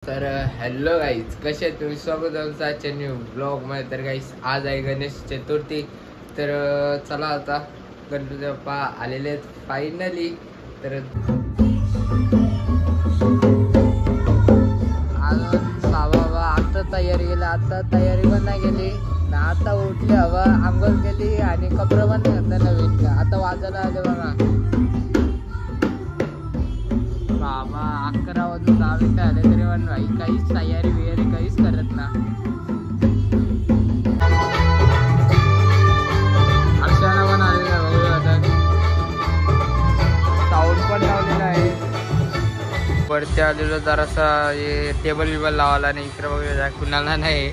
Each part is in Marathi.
तर हॅलो गाईज, कसे आहेत तुम्ही? स्वागत आहे तुमचं आजच्या न्यू ब्लॉगमध्ये. तर गाईज आज आहे गणेश चतुर्थी. तर चला आता गणपती बाप्पा आलेले आहेत फायनली. तर बाबा आता तयारी केली, आता तयारी पण नाही केली ना. आता उठली, हवा आंघोळ केली आणि कपडे पण घातले नवीन. आता वाजायला आले बघा बाबा 11 वाजून 10 मिनिटं आले तरी पण भाई काहीच तयारी वगैरे काहीच करत ना. अक्षाला पण आलेला बघूया आता, साऊंड पण लावलेला आहे. वरती आलेलो जरासा हे टेबल बिबल लावायला नाही. इकडे बघूया कुणाला नाही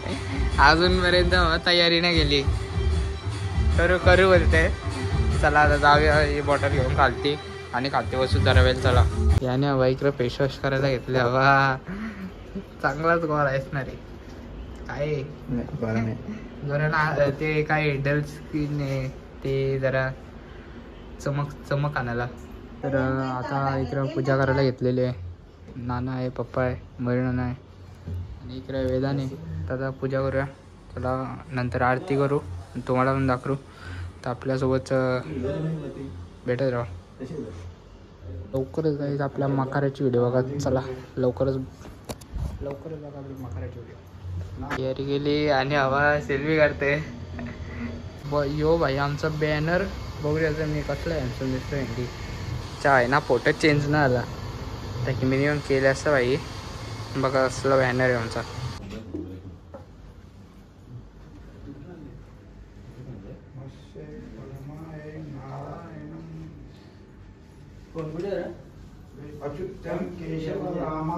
अजूनपर्यंत तयारी नाही केली. करू बोलते. चला आता जाऊया, ही बॉटल घेऊन खालती आणि खालती बसू जरा वेळ. चला याने हवा इकडं फेस वॉश करायला घेतले. हवा चांगलाच गोर आहेस ना रे. काय जरा ना ते काय डल स्किन आहे ते जरा चमक आणायला. तर आता इकडं पूजा करायला घेतलेली आहे. नाना आहे, पप्पा आहे, मरण आहे आणि इकडे वेदाने. तर आता पूजा करूया. चला नंतर आरती करू, तुम्हाला पण दाखवू. तर आपल्यासोबत भेटत राहा. लवकरच जाईल आपल्या मकाराची व्हिडिओ बघा. चला लवकरच बघा आपली मकाराची व्हिडिओ. तयारी गेली आणि हवा सेल्फी करते. यो भाई आमचा बॅनर बघूया मी कसला आहे. दिसतोय चा आहे ना, फोटो चेंज नाही आला तर की मिनिमम केलं असं भाई. बघा असला बॅनर आहे आमचा. अच्युतम केशव रामा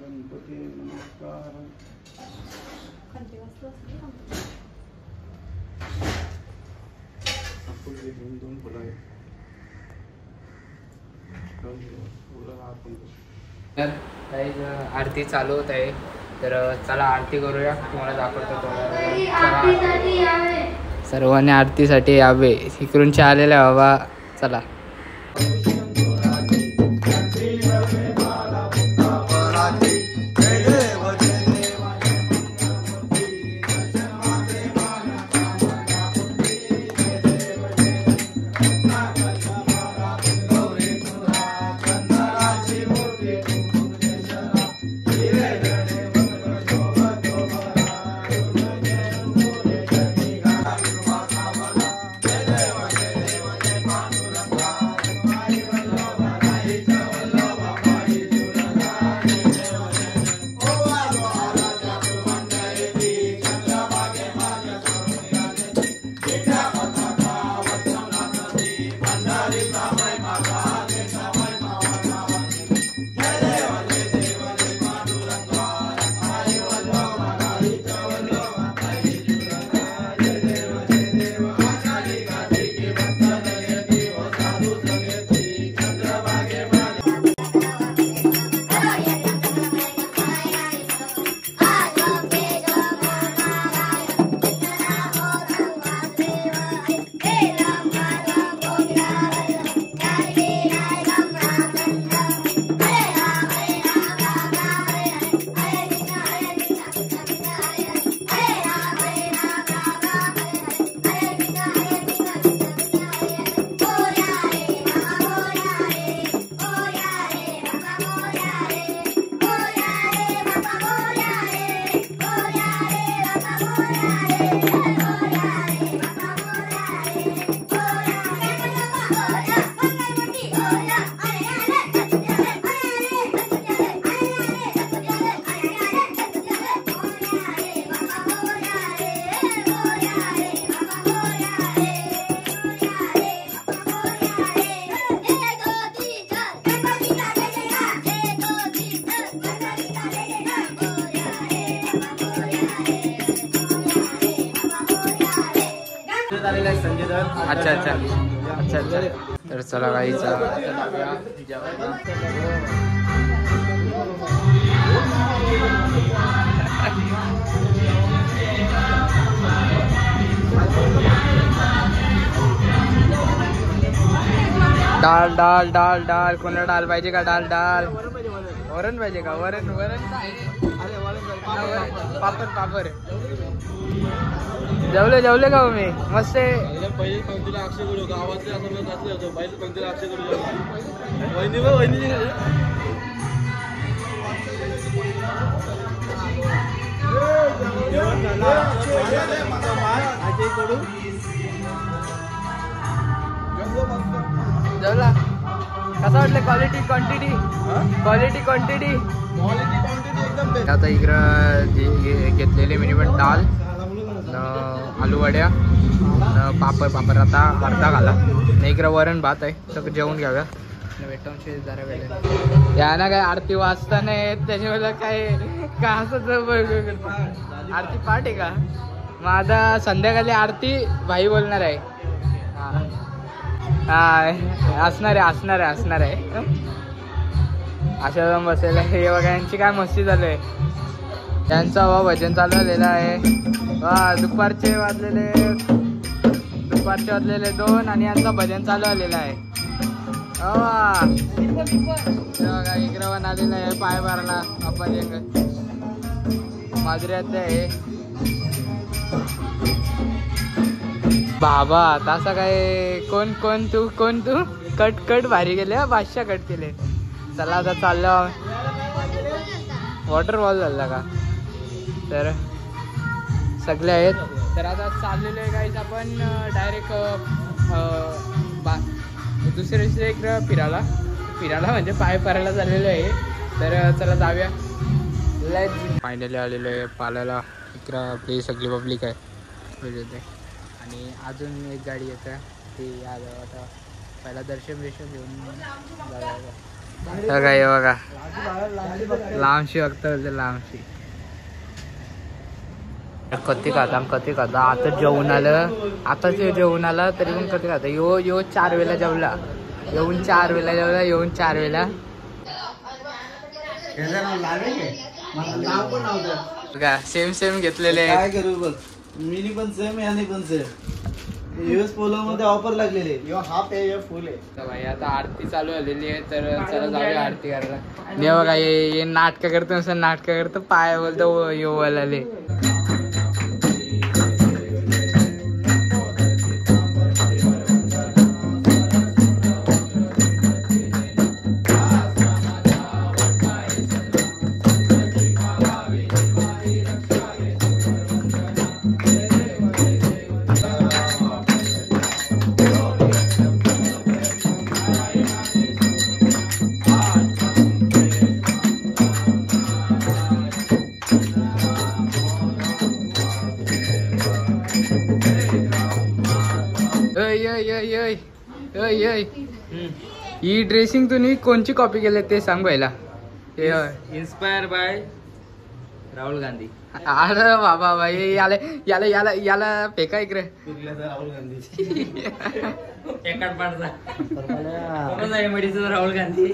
गणपती नमस्कार. दोन फुलं आहेत. तर काही आरती चालू होत आहे. तर चला आरती करूया, तुम्हाला दाखवतो. सर्वांनी आरतीसाठी यावे. इकडूनचे आलेले हवा. चला अच्छा अच्छा अच्छा अच्छा. तर चला गाईचा डाल डाल डाल डाल कोणाला डाल पाहिजे का? डाल डाल वरण पाहिजे का? वरण वरण काय? पापड पापड. जेवले का मी मस्त आहे. पहिली पंक्तीला अक्षय कडू गावातले असं घातलं होतं. पहिली पंक्तीला अक्षय कडू जेवला कसा वाटलं? क्वालिटी क्वांटिटी क्वालिटी क्वांटिटी एकदम. आता इकडं घेतलेले मिनी पण दाल आलू वड्या पापड पापड आता अर्धा घाला. इकडं वरण भात आहे. सगळं जेवून घ्याव्या. भेटांशी जरा वेळ या ना काय आरती वाचता नाही त्याच्यावेळेला काय असं आरती पाठ आहे का? मग आता संध्याकाळी आरती भाई बोलणार आहे. हा असणार आहे. अशा जाऊन बसायला हे बघा यांची काय मस्ती चालू आहे. त्यांचा भजन चालू झालेलं आहे. दुपारचे वाजलेले 2 आणि यांचं भजन चालू झालेलं आहे. बघा इकडं आलेलं आहे पाय मारला अप्पाजी माधुर्यात आहे. बाबा तसा काय कोण तू कट भारी गेले. बादशाह कट केले. चला आता चाललं. वॉटरफॉल झाला का? तर सगळे आहेत. तर आता चाललेलो आहे गाईज आपण डायरेक्ट दुसऱ्या इकडं फिरायला म्हणजे पाय परायला चाललेलो आहे. तर चला जाऊया. फायनली आलेलो आहे पालाला. इकडं आपली सगळी पब्लिक आहे आणि अजून एक गाडी येते ती आता पहिला दर्शन घेऊन जाऊया. काय बघा लांबशी बघता लांबशी कधी खाता आता जेवून आलं तरी पण कधी खाता. यो 4 वेळा जेवला. येऊन 4 वेळा सेम घेतलेले. काय करू बघ मिनी पण सेम याने पण सेम. यूएस पोलो मध्ये ऑफर लागलेले. यो हाफ आहे यो फुल आहे. भाई आता आरती चालू झालेली आहे. तर चला जाऊया आरती करायला. नाही बघा हे नाटक करतो पाय बोलतो यो बोलाले. ही ड्रेसिंग तुम्ही कोणची कॉपी केले ते सांग पहिला. Inspire by Rahul Gandhi. अरे बाबा भाई याला फेका इकडे. राहुल गांधी राहुल गांधी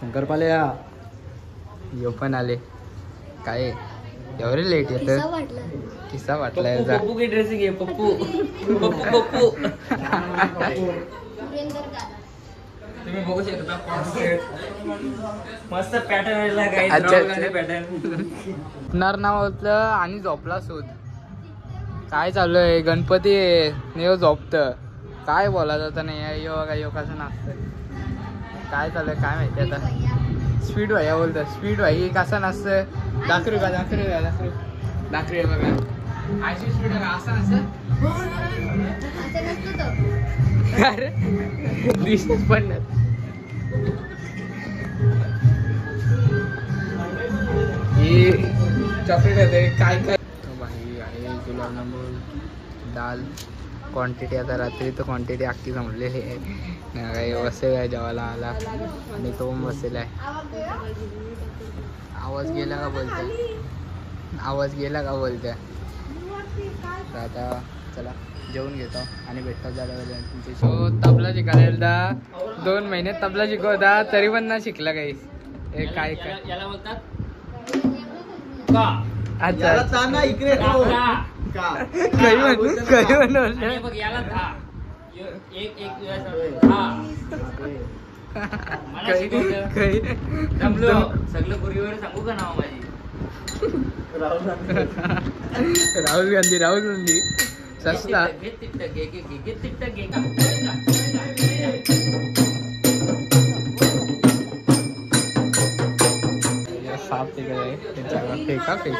शंकरपाल्या यो पण आले. काय एवढे लेट येत किस्सा वाटलाय. पप्पू की ड्रेसिंग आहे. पप्पू तुम्ही बघू शकता मस्त पॅटर्न पॅटर्न नाव आणि झोपला शोध. काय चालू आहे? गणपती ने झोपत काय बोलायचं आता नाही. यो कसं नाचतं काय चालू आहे काय माहिती. आता स्पीड व्हाया बोलतं. स्पीड व्हाई कसं नाचतं. दाखरू बघा अशी स्पीड असं नसतं. अरे दिसत पण ही चॉकलेट होते काय भाई आहे. गुलाबजामुन दाल क्वांटिटी आता रात्री तर क्वांटिटी अख्खी जमलेली आहे. काही बसेल आहे जेवायला आला आणि तो बसेल आहे. आवाज गेला का बोलते. तर आता चला जेवून घेतो आणि भेटतात झाला. तबला शिकायला 2 महिने तबला शिकवता तरी पण ना शिकला काही. काय याला बोलतात अच्छा इकडे मला शिकवलं. जमलो सगळं पूर्वीवर सांगू का नाव माझी राहुल गांधी. राहुल गांधी सस्ता घे तिट्ट घे तिट्ट घे का साफ तिकडे त्याच्यावर फेका फेक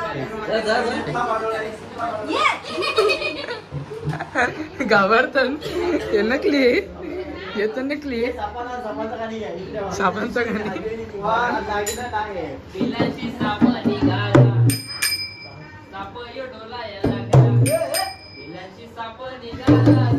घाबरतं ते नकली येत नकली सापाचा गाणी घ्या. इकडे बघा. सापांचा गाणी. वा, दागिना काय आहे? पिलाची साप निघाला साप यो डोलाया लागला पिलाची साप निघाला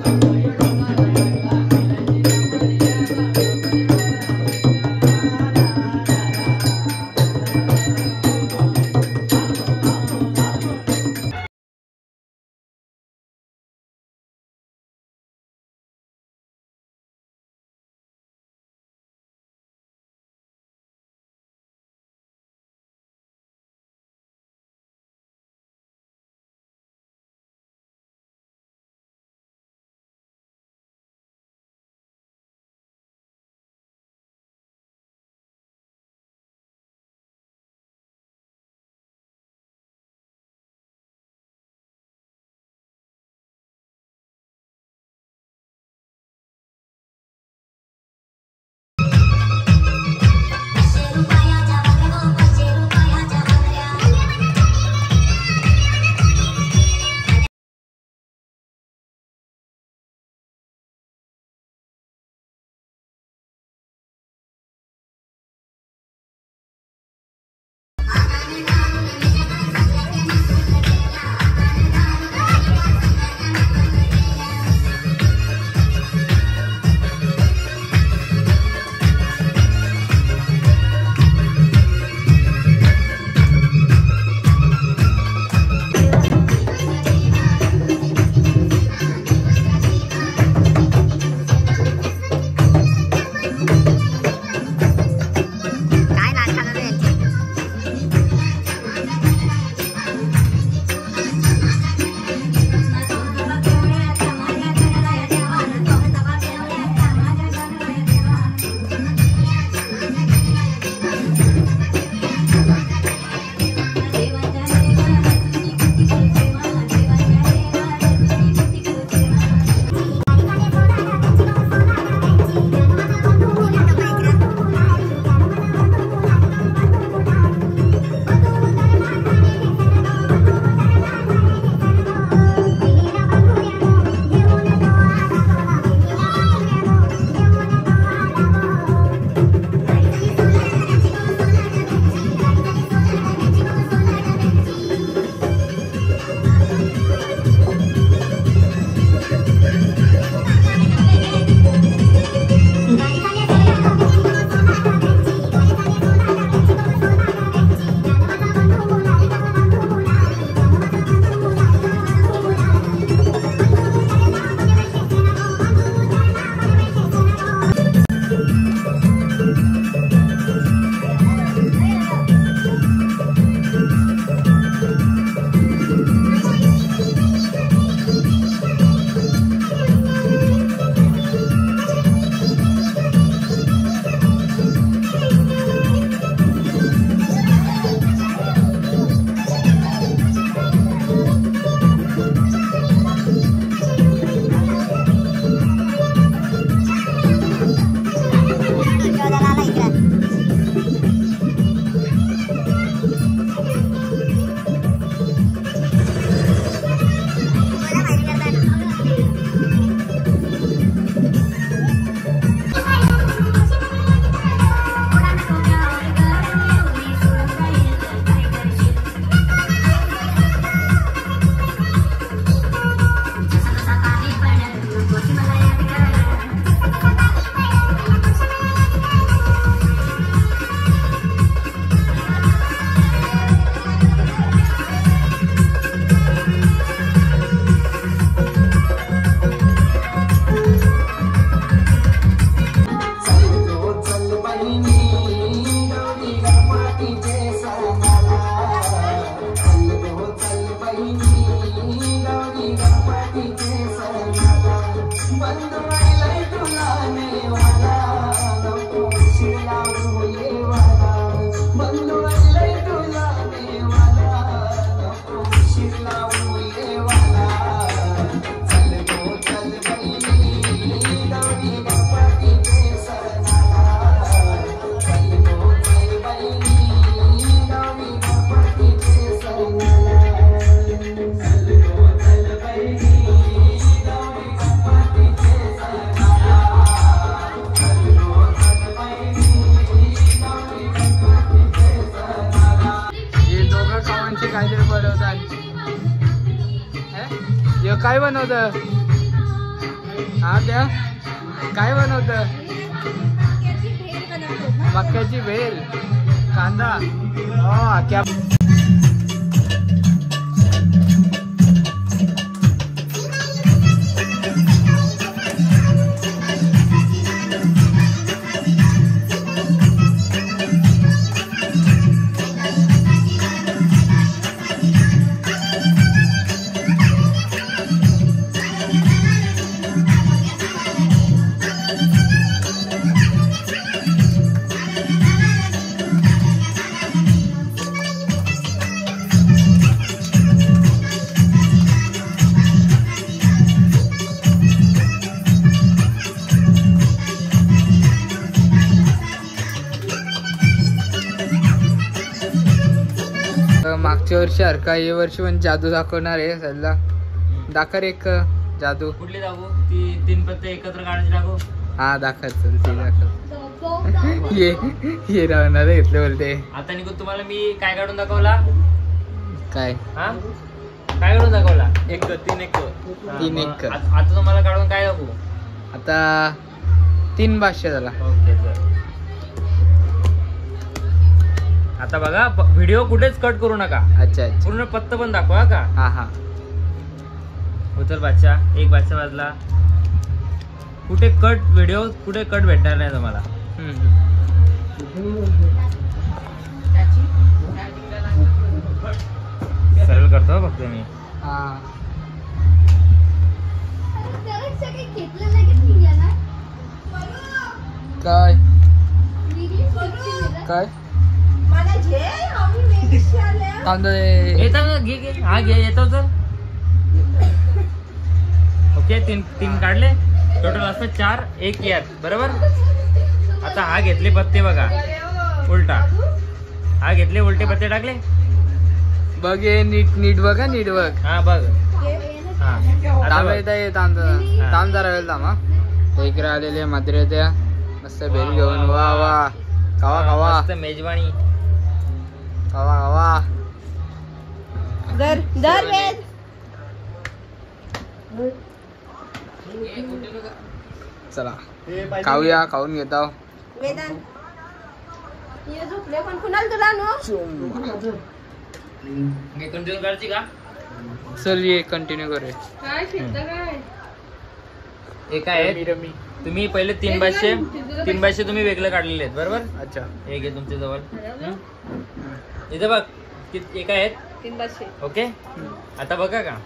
काय बनवत? हा त्या काय बनवत? मक्याची भेल, कांदा. क्या मागच्या वर्षी सारखा या वर्षी पण जादू दाखवणार आहे. सध्या दाखर एक जादू. कुठली दाखवू? ती 3 पत्ते एकत्र काढायची दाखवू. हा दाखव, चल ती दाखव. हे राहणार घेतले बोलते. आता निघून तुम्हाला मी काय काढून दाखवला? काय हा काय काढून दाखवला? 1 3 1 3 1. आता तुम्हाला काढून काय दाखवू? आता 3 भाष्य झाला. Okay sir. आता बघा व्हिडिओ कुठेच कट करू नका. अच्छा अच्छा. पूर्ण पत्ता पण दाखवा का. हा हा. उचल बादशाह. एक बादशाह वाजला. कुठे कट व्हिडिओ कुठे कट भेटणार नाही तुम्हाला. सरळ करतो फक्त मी. हा. काय काय येतो ना, घे घे. हा घे येतो तर. ओके 3 काढले. टोटल असं 4 1 यात बरोबर. आता हा घेतले पत्ते बघा उलटा. हा घेतले उलटे पत्ते टाकले. बघ हे नीट नीट बघा नीट बघ. हा बघ. हा आता तांबा बघ. येता ताम जरा वेळ थांबा. इकडे आलेले मात्र त्या मस्त बेल घेऊन. वा वा. खावा खावा मस्त मेजवानी. खावा खावा. दर वेद चला खाऊया. खाऊन घेता. वेदांत ये झोपले पण कुणाल तुला नो. मी कंटिन्यू करायची का? चल ये कंटिन्यू करूया. काय फिरतं काय? एक आहे तुम्ही पहिले 3 भाष्य तुम्ही वेगळे काढलेले आहेत बरोबर. अच्छा. एक आहे तुमच्या जवळ. इथे बघ एक आहेत 3 भाषे. ओके. आता बघा का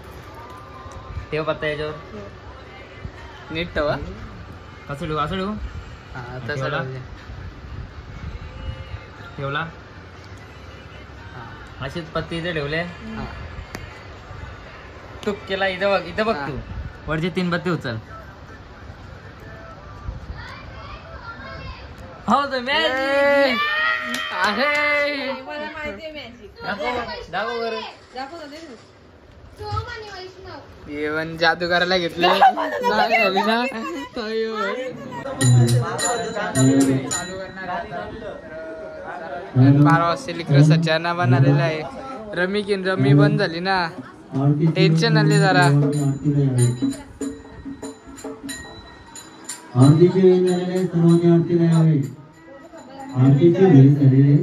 ठेव पत्ता याच्यावर. नीट ठेवा. असं ठेवू असं ठेवू. हा तसं ठेवला? राहू दे. ठेवला. असेच पत्ते इथे ठेवले. हा. टुक केला. इथं बघ तू वरचे 3 पत्ते उचल. हो तर मॅजिक आहे. मला माहिती आहे मॅजिक. दाखव बरं. दाखव दे. येवन जादू करायला घेतले. नाही झाली ना. 12 वाजता लिकर सच्चाना बनलेला आहे. रमी बंद झाली ना. टेन्शन आले जरा. आरतीची वेळ झालेली आहे. सर्वांनी आरती द्यावी. आरतीची वेळ झालेली आहे.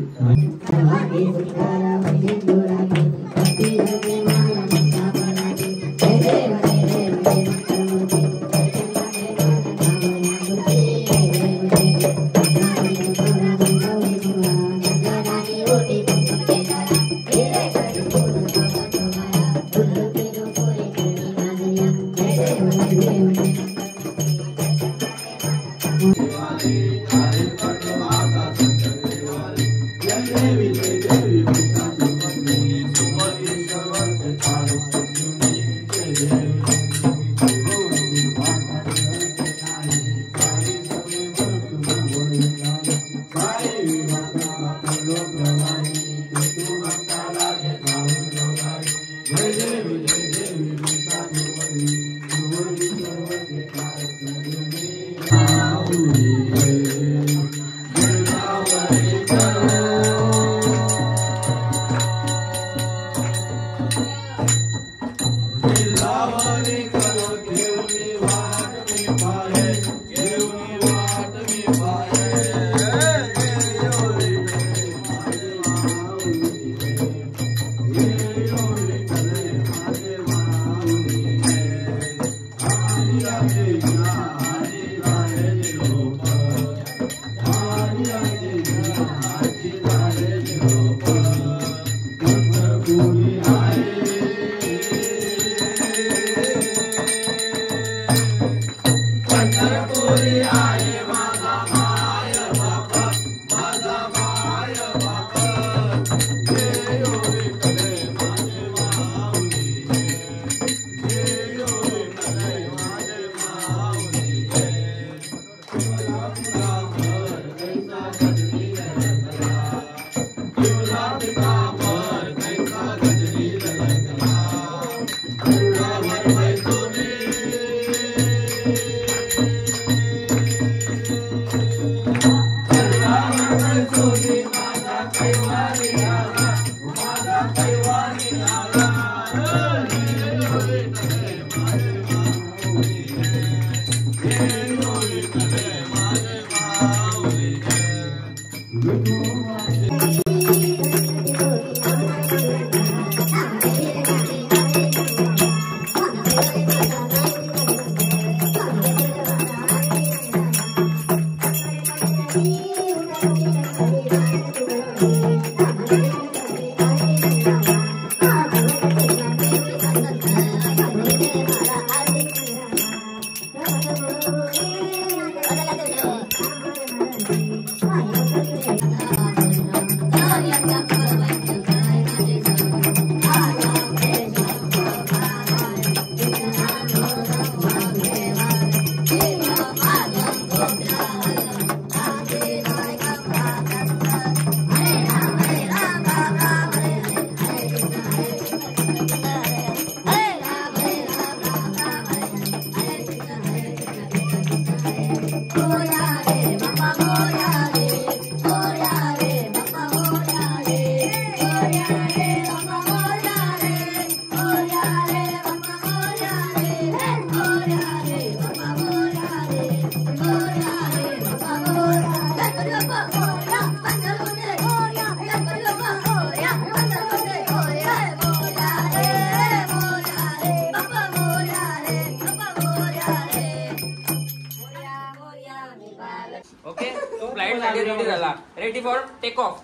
ओके फ्लाईट साठी रेडी झाला. Ready for take off.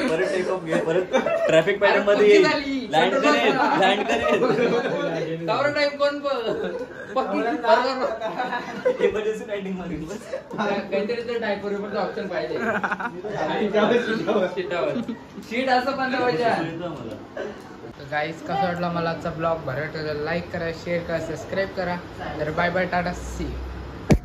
परत टेक ऑफ घे. परत ट्रॅफिक पॅटर्न मध्ये लँड करेल. टाइम कोण इमर्जन्सी लँडिंग मध्ये काहीतरी तर टायपर ऑप्शन पाहिजे. शीट असं पण गाईज कसा वाटला मला आजचा ब्लॉग. बरं लाईक करा, शेअर करा, सबस्क्राईब करा. तर बाय बाय, टाटा, सी.